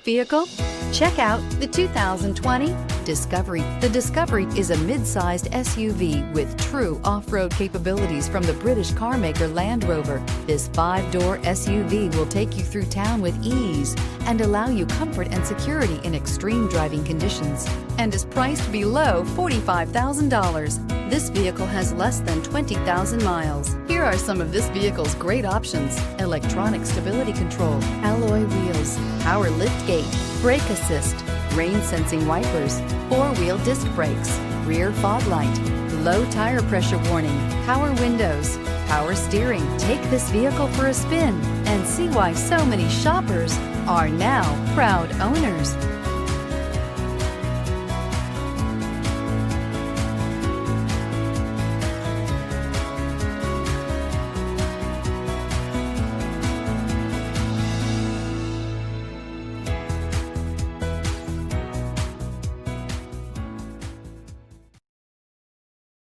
Vehicle? Check out the 2020 Discovery. The Discovery is a mid-sized SUV with true off-road capabilities from the British car maker Land Rover. This 5-door SUV will take you through town with ease and allow you comfort and security in extreme driving conditions, and is priced below $45,000. This vehicle has less than 20,000 miles. Here are some of this vehicle's great options: electronic stability control, alloy wheels, power liftgate, brake assist, rain sensing wipers, 4-wheel disc brakes, rear fog light, low tire pressure warning, power windows, power steering. Take this vehicle for a spin and see why so many shoppers are now proud owners.